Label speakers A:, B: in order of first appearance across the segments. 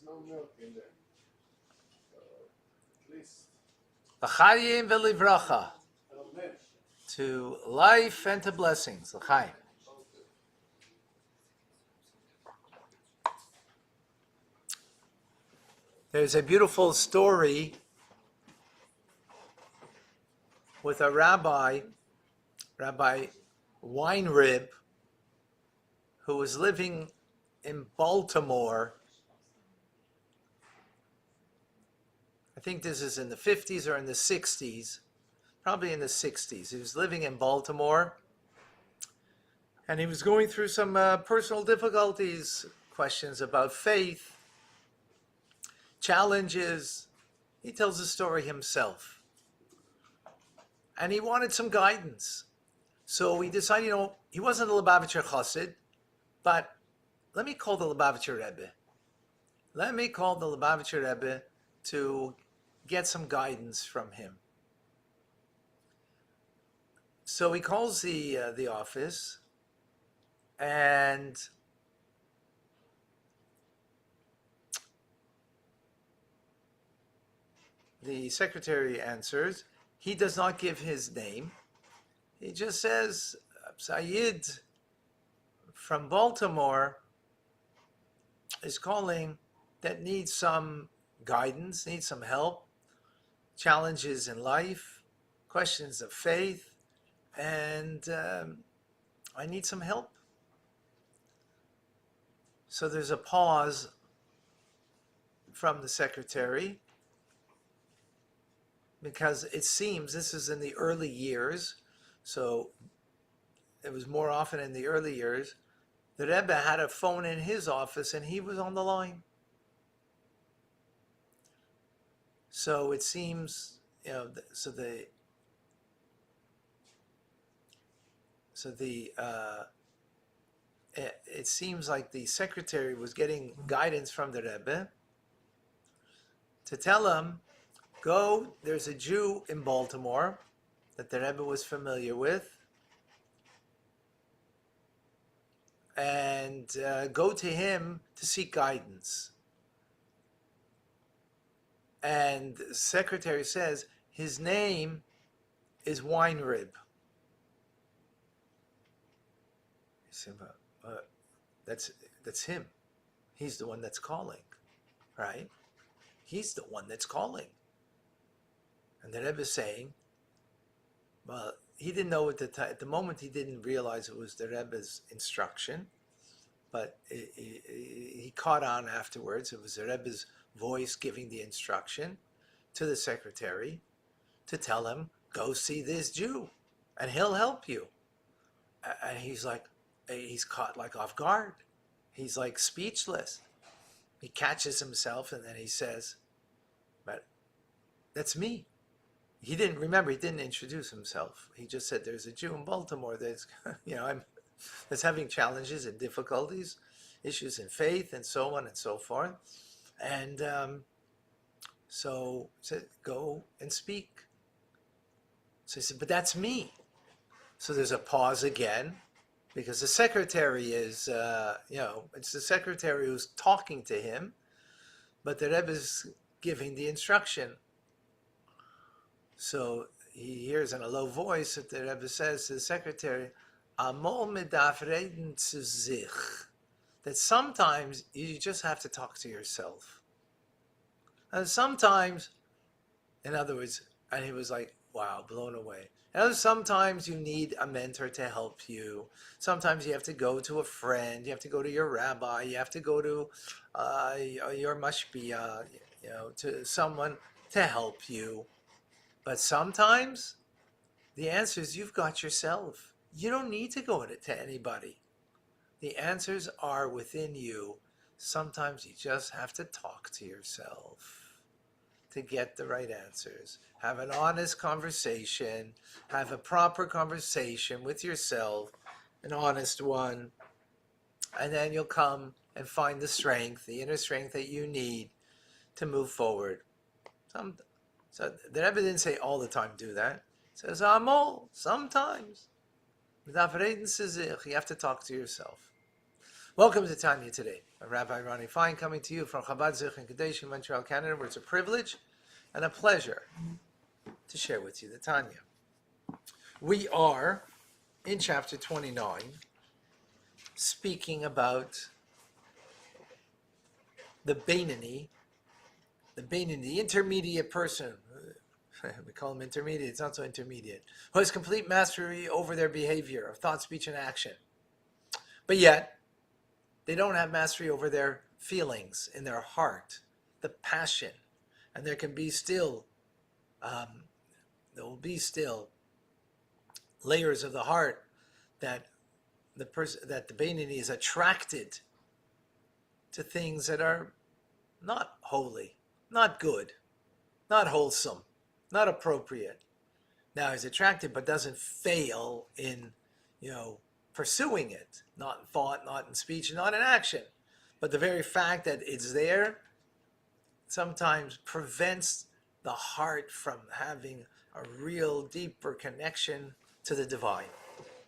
A: no milk in there. So at least.
B: L'chaim v'livracha.
A: Amen.
B: To life and to blessings. L'chaim. There's a beautiful story with a rabbi, Rabbi Weinrib, who was living in Baltimore. I think this is in the 50s or in the 60s, probably in the 60s. He was living in Baltimore, and he was going through some personal difficulties, questions about faith, challenges. He tells the story himself. And he wanted some guidance. So he decided, he wasn't a Lubavitcher Chassid, but let me call the Lubavitcher Rebbe. Let me call the Lubavitcher Rebbe to get some guidance from him. So he calls the office, and the secretary answers. He does not give his name. He just says, Sayyid from Baltimore is calling that needs some guidance, needs some help, challenges in life, questions of faith, and I need some help. So there's a pause from the secretary, because it seems this is in the early years, so it was more often in the early years. The Rebbe had a phone in his office and he was on the line. So it seems, it seems like the secretary was getting guidance from the Rebbe to tell him, go, there's a Jew in Baltimore that the Rebbe was familiar with, and go to him to seek guidance. And the secretary says, his name is Weinrib. He said, that's him. He's the one that's calling, right? He's the one that's calling. And the Rebbe is saying, well, he didn't know at the moment, he didn't realize it was the Rebbe's instruction, but he caught on afterwards. It was the Rebbe's voice giving the instruction to the secretary to tell him, go see this Jew and he'll help you. And he's caught like off guard. He's like speechless. He catches himself and then he says, but that's me. He didn't introduce himself. He just said, there's a Jew in Baltimore that's having challenges and difficulties, issues in faith and so on and so forth. And so he said, go and speak. So he said, but that's me. So there's a pause again, because the secretary is, it's the secretary who's talking to him, but the Rebbe is giving the instruction. So he hears in a low voice that the Rebbe says to the secretary, Amol medaf reden zu sich, that sometimes you just have to talk to yourself. And sometimes, in other words, and he was like, wow, blown away. And sometimes you need a mentor to help you. Sometimes you have to go to a friend, you have to go to your rabbi, you have to go to your mashpia, to someone to help you. But sometimes the answer is you've got yourself. You don't need to go to anybody. The answers are within you. Sometimes you just have to talk to yourself to get the right answers. Have an honest conversation. Have a proper conversation with yourself, an honest one. And then you'll come and find the strength, the inner strength that you need to move forward. So the Rebbe didn't say all the time do that. It says, Amol, sometimes. You have to talk to yourself. Welcome to Tanya today. I'm Rabbi Ronnie Fine coming to you from Chabad Zich in Kadesh in Montreal, Canada, where it's a privilege and a pleasure to share with you the Tanya. We are in chapter 29 speaking about the Beinoni, the intermediate person. We call him intermediate, it's not so intermediate, who has complete mastery over their behavior of thought, speech, and action. But yet, they don't have mastery over their feelings in their heart, the passion. And there can be still, there will be still layers of the heart that the Beinoni is attracted to things that are not holy, not good, not wholesome, not appropriate. Now he's attracted, but doesn't fail in, pursuing it, not in thought, not in speech, not in action. But the very fact that it's there sometimes prevents the heart from having a real deeper connection to the divine,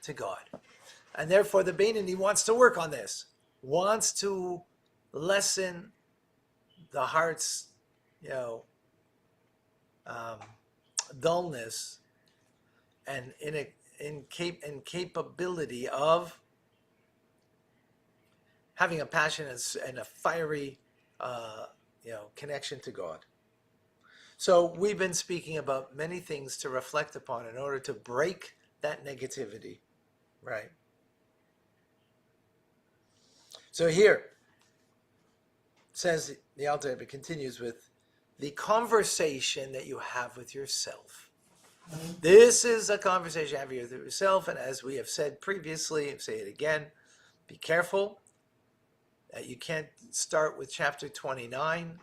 B: to God. And therefore the Beinoni wants to work on this, wants to lessen the heart's, dullness and incapability of having a passion and a fiery, connection to God. So we've been speaking about many things to reflect upon in order to break that negativity, right? So here, says the Alter Rebbe continues with the conversation that you have with yourself. This is a conversation you have with yourself, and as we have said previously, say it again, be careful that you can't start with chapter 29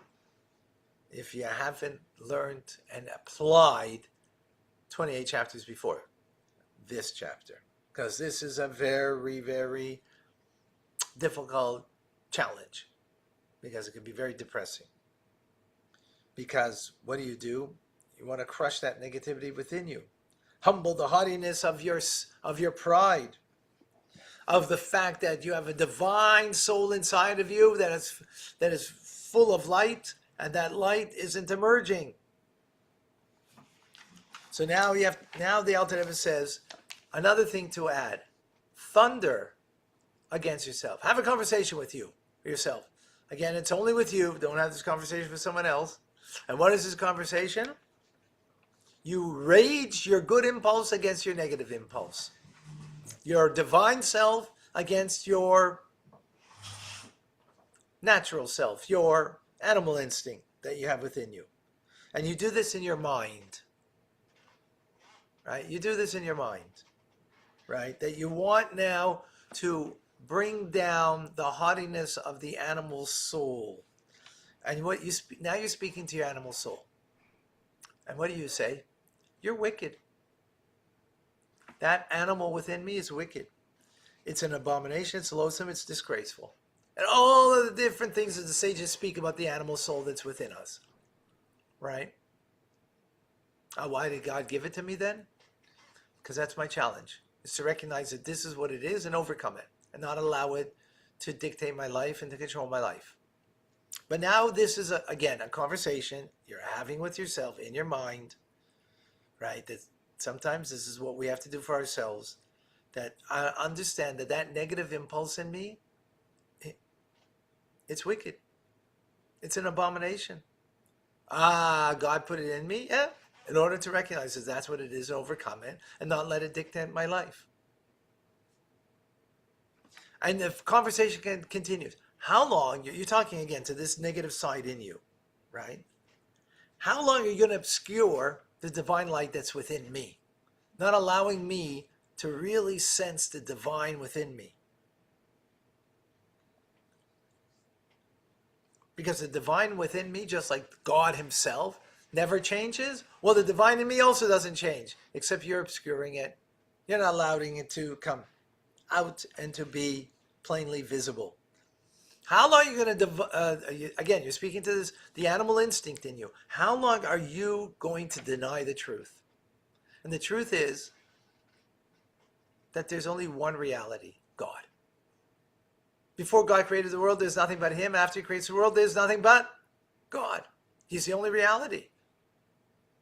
B: if you haven't learned and applied 28 chapters before this chapter, because this is a very, very difficult challenge, because it can be very depressing. Because what do? You want to crush that negativity within you. Humble the haughtiness of your pride, of the fact that you have a divine soul inside of you that is full of light, and that light isn't emerging. So now the Alter Rebbe says another thing to add: thunder against yourself. Have a conversation with yourself. Again, it's only with you. Don't have this conversation with someone else. And what is this conversation? You rage your good impulse against your negative impulse. Your divine self against your natural self, your animal instinct that you have within you. And you do this in your mind. Right? You do this in your mind. Right? That you want now to bring down the haughtiness of the animal soul. And now you're speaking to your animal soul. And what do you say? You're wicked. That animal within me is wicked. It's an abomination, it's loathsome, it's disgraceful. And all of the different things that the sages speak about the animal soul that's within us. Right? Why did God give it to me then? Because that's my challenge. Is to recognize that this is what it is and overcome it. And not allow it to dictate my life and to control my life. But now this is, again, a conversation you're having with yourself in your mind, right? That sometimes this is what we have to do for ourselves. That I understand that negative impulse in me, it's wicked. It's an abomination. God put it in me? Yeah. In order to recognize that that's what it is, overcome it, and not let it dictate my life. And the conversation continues. How long, you're talking again to this negative side in you, right? How long are you going to obscure the divine light that's within me? Not allowing me to really sense the divine within me. Because the divine within me, just like God himself, never changes. Well, the divine in me also doesn't change, except you're obscuring it. You're not allowing it to come out and to be plainly visible. How long are you going to, again, you're speaking to the animal instinct in you. How long are you going to deny the truth? And the truth is that there's only one reality, God. Before God created the world, there's nothing but him. After he creates the world, there's nothing but God. He's the only reality.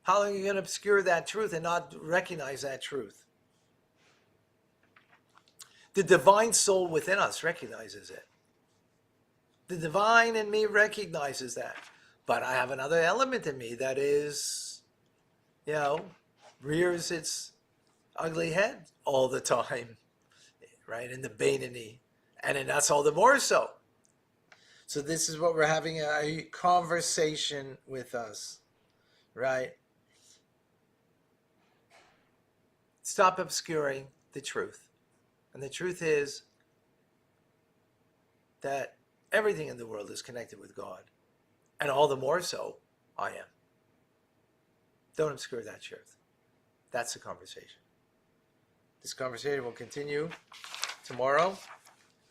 B: How long are you going to obscure that truth and not recognize that truth? The divine soul within us recognizes it. The divine in me recognizes that. But I have another element in me that is, rears its ugly head all the time, right? In the Beinoni. And that's all the more so. So this is what we're having a conversation with us, right? Stop obscuring the truth. And the truth is that everything in the world is connected with God. And all the more so, I am. Don't obscure that truth. That's the conversation. This conversation will continue tomorrow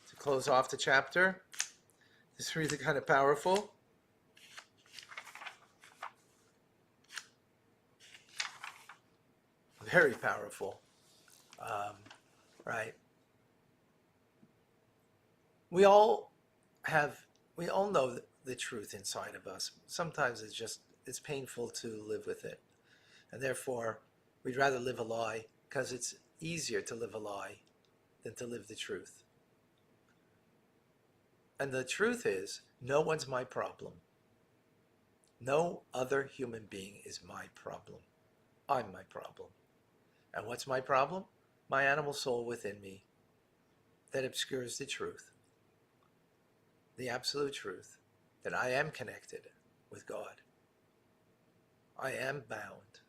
B: to close off the chapter. It's really kind of powerful. Very powerful. Right? We all know the truth inside of us. Sometimes it's painful to live with it. And therefore, we'd rather live a lie because it's easier to live a lie than to live the truth. And the truth is, no one's my problem. No other human being is my problem. I'm my problem. And what's my problem? My animal soul within me that obscures the truth, the absolute truth, that I am connected with God. I am bound.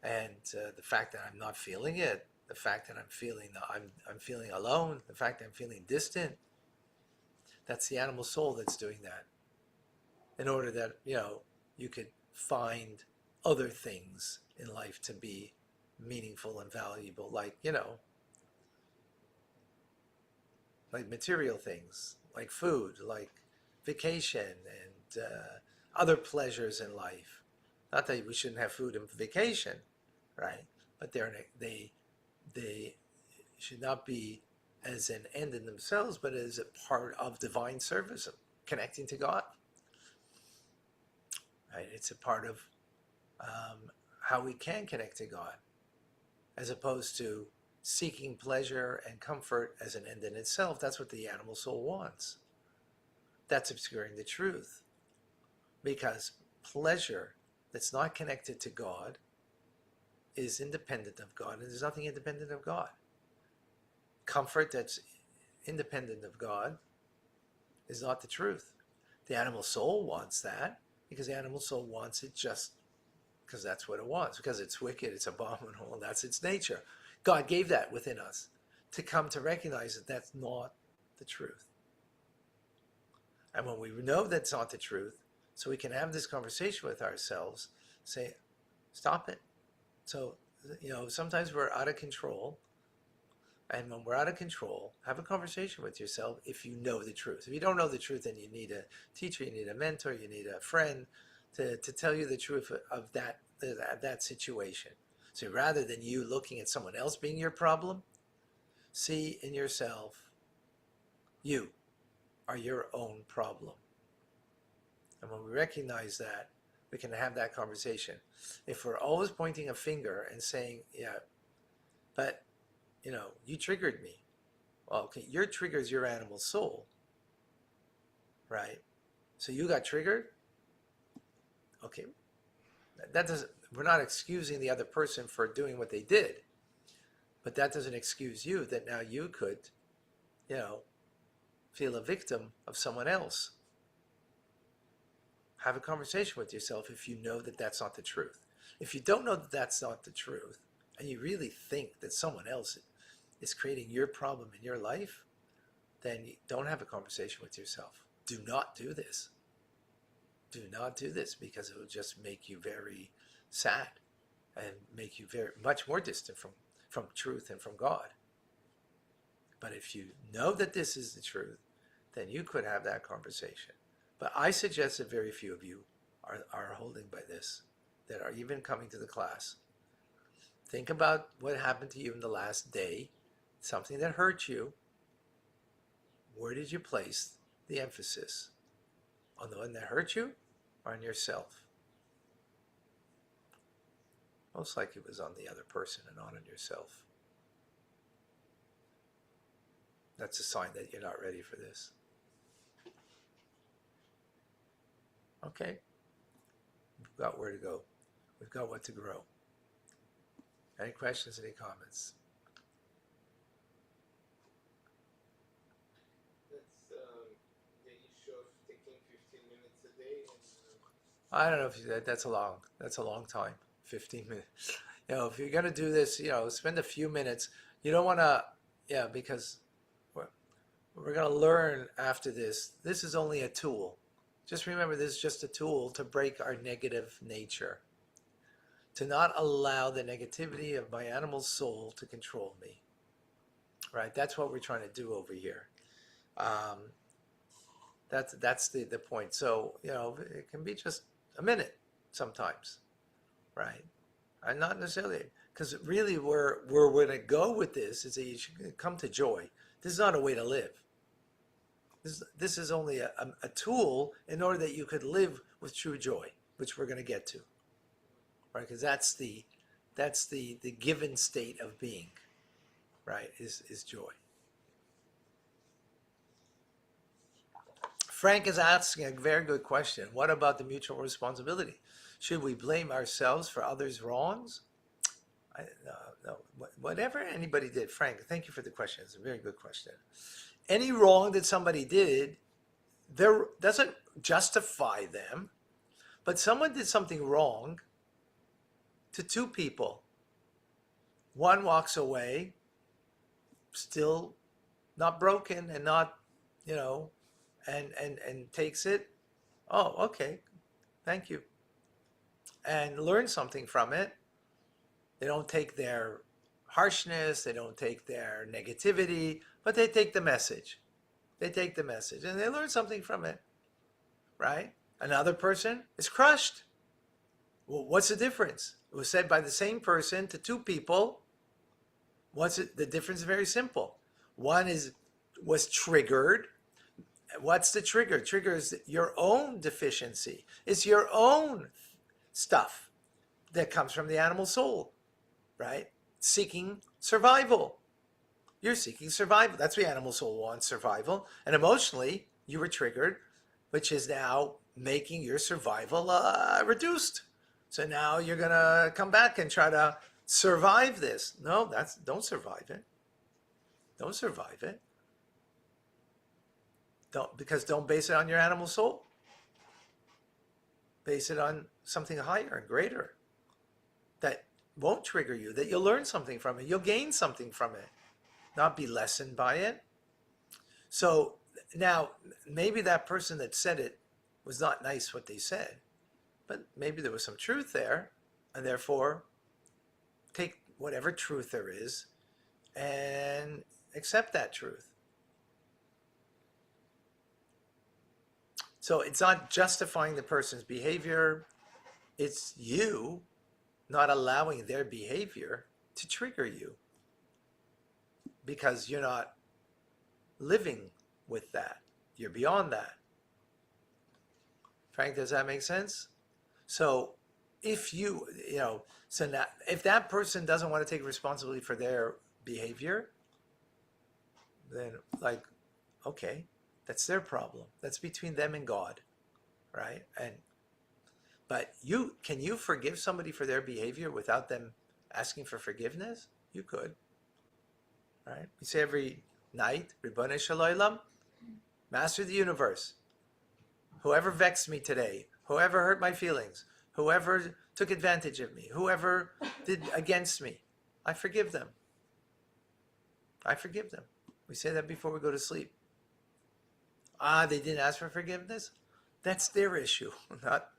B: And the fact that I'm not feeling it, the fact that I'm feeling alone, the fact that I'm feeling distant, that's the animal soul that's doing that. In order that, you could find other things in life to be meaningful and valuable, like material things, like food, like vacation, and other pleasures in life. Not that we shouldn't have food and vacation, right? But they should not be as an end in themselves, but as a part of divine service, of connecting to God. Right? It's a part of how we can connect to God, as opposed to seeking pleasure and comfort as an end in itself. That's what the animal soul wants. That's obscuring the truth. Because pleasure that's not connected to God is independent of God, and there's nothing independent of God. Comfort that's independent of God is not the truth. The animal soul wants that because the animal soul wants it just because that's what it wants, because it's wicked, it's abominable, and that's its nature. God gave that within us to come to recognize that that's not the truth. And when we know that's not the truth, so we can have this conversation with ourselves, say, stop it. So, sometimes we're out of control. And when we're out of control, have a conversation with yourself if you know the truth. If you don't know the truth, then you need a teacher, you need a mentor, you need a friend to tell you the truth of that situation. So rather than you looking at someone else being your problem, see in yourself, you are your own problem. And when we recognize that, we can have that conversation. If we're always pointing a finger and saying, yeah, but, you triggered me. Well, okay, your trigger is your animal soul, right? So you got triggered? Okay, we're not excusing the other person for doing what they did, but that doesn't excuse you that now you could, feel a victim of someone else. Have a conversation with yourself if you know that that's not the truth. If you don't know that that's not the truth, and you really think that someone else is creating your problem in your life, then don't have a conversation with yourself. Do not do this. Do not do this, because it will just make you very sad and make you very much more distant from truth and from God. But if you know that this is the truth, then you could have that conversation. But I suggest that very few of you are holding by this, that are even coming to the class. Think about what happened to you in the last day, something that hurt you. Where did you place the emphasis? On the one that hurt you or on yourself? Most likely it was on the other person and not on yourself. That's a sign that you're not ready for this. Okay. We've got where to go. We've got what to grow. Any questions, any comments?
A: That's the issue of taking 15 minutes a day.
B: I don't know if that's a long time. 15 minutes. If you're going to do this, spend a few minutes. You don't want to, because we're going to learn after this. This is only a tool. Just remember, this is just a tool to break our negative nature, to not allow the negativity of my animal soul to control me. Right? That's what we're trying to do over here. That's the point. So, it can be just a minute sometimes, right? And not necessarily, because really where we're going to go with this is that you should come to joy. This is not a way to live. This is only a tool in order that you could live with true joy, which we're going to get to, right? Because that's the given state of being, right? Is joy. Frank is asking a very good question. What about the mutual responsibility? Should we blame ourselves for others' wrongs? No. Whatever anybody did, Frank, thank you for the question. It's a very good question. Any wrong that somebody did, there doesn't justify them, but someone did something wrong to two people. One walks away, still not broken and not, and takes it. Oh, okay, thank you. And learn something from it. They don't take their harshness, they don't take their negativity, but they take the message. They take the message and they learn something from it, right? Another person is crushed. Well, what's the difference? It was said by the same person to two people. The difference is very simple. One was triggered. What's the trigger? Trigger is your own deficiency. It's your own stuff that comes from the animal soul, right? Seeking survival. You're seeking survival. That's what the animal soul wants, survival. And emotionally, you were triggered, which is now making your survival reduced. So now you're going to come back and try to survive this. No, don't survive it. Don't survive it. Don't base it on your animal soul. Base it on something higher and greater that won't trigger you, that you'll learn something from it. You'll gain something from it, not be lessened by it. So now maybe that person that said it was not nice what they said, but maybe there was some truth there, and therefore take whatever truth there is and accept that truth. So it's not justifying the person's behavior. It's you not allowing their behavior to trigger you because you're not living with that. You're beyond that. Frank, does that make sense? So if if that person doesn't want to take responsibility for their behavior, then okay, that's their problem. That's between them and God, right? But can you forgive somebody for their behavior without them asking for forgiveness? You could, right? We say every night, Ribbonei Shel Olam, Master of the universe, whoever vexed me today, whoever hurt my feelings, whoever took advantage of me, whoever did against me, I forgive them. I forgive them. We say that before we go to sleep. They didn't ask for forgiveness? That's their issue, not,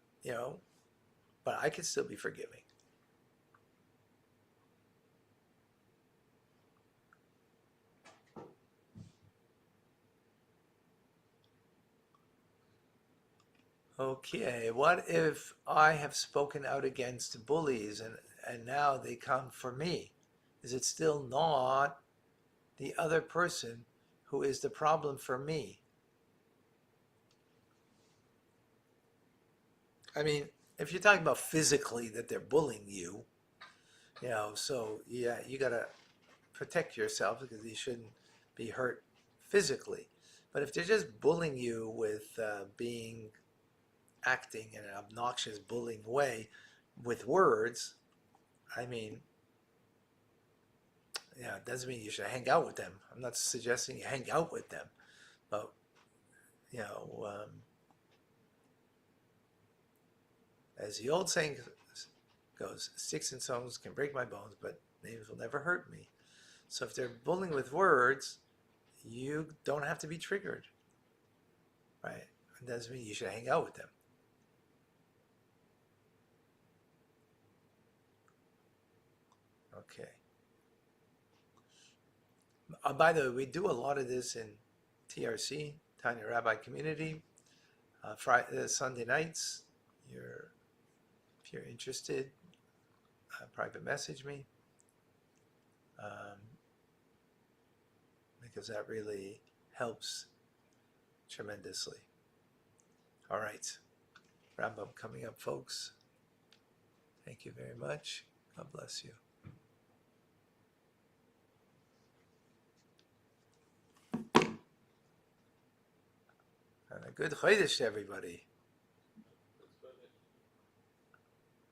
B: but I can still be forgiving. Okay, what if I have spoken out against bullies and now they come for me? Is it still not the other person who is the problem for me. I mean, if you're talking about physically that they're bullying you, so yeah, you got to protect yourself because you shouldn't be hurt physically. But if they're just bullying you with acting in an obnoxious bullying way with words, I mean, yeah, it doesn't mean you should hang out with them. I'm not suggesting you hang out with them, but you know, as the old saying goes, sticks and stones can break my bones, but names will never hurt me. So if they're bullying with words, you don't have to be triggered, right? It doesn't mean you should hang out with them. Okay. By the way, we do a lot of this in TRC, Tanya Rabbi Community, Friday, Sunday nights. If you're interested, private message me, because that really helps tremendously. All right, Rambam coming up, folks. Thank you very much. God bless you. And a good Chodesh to everybody.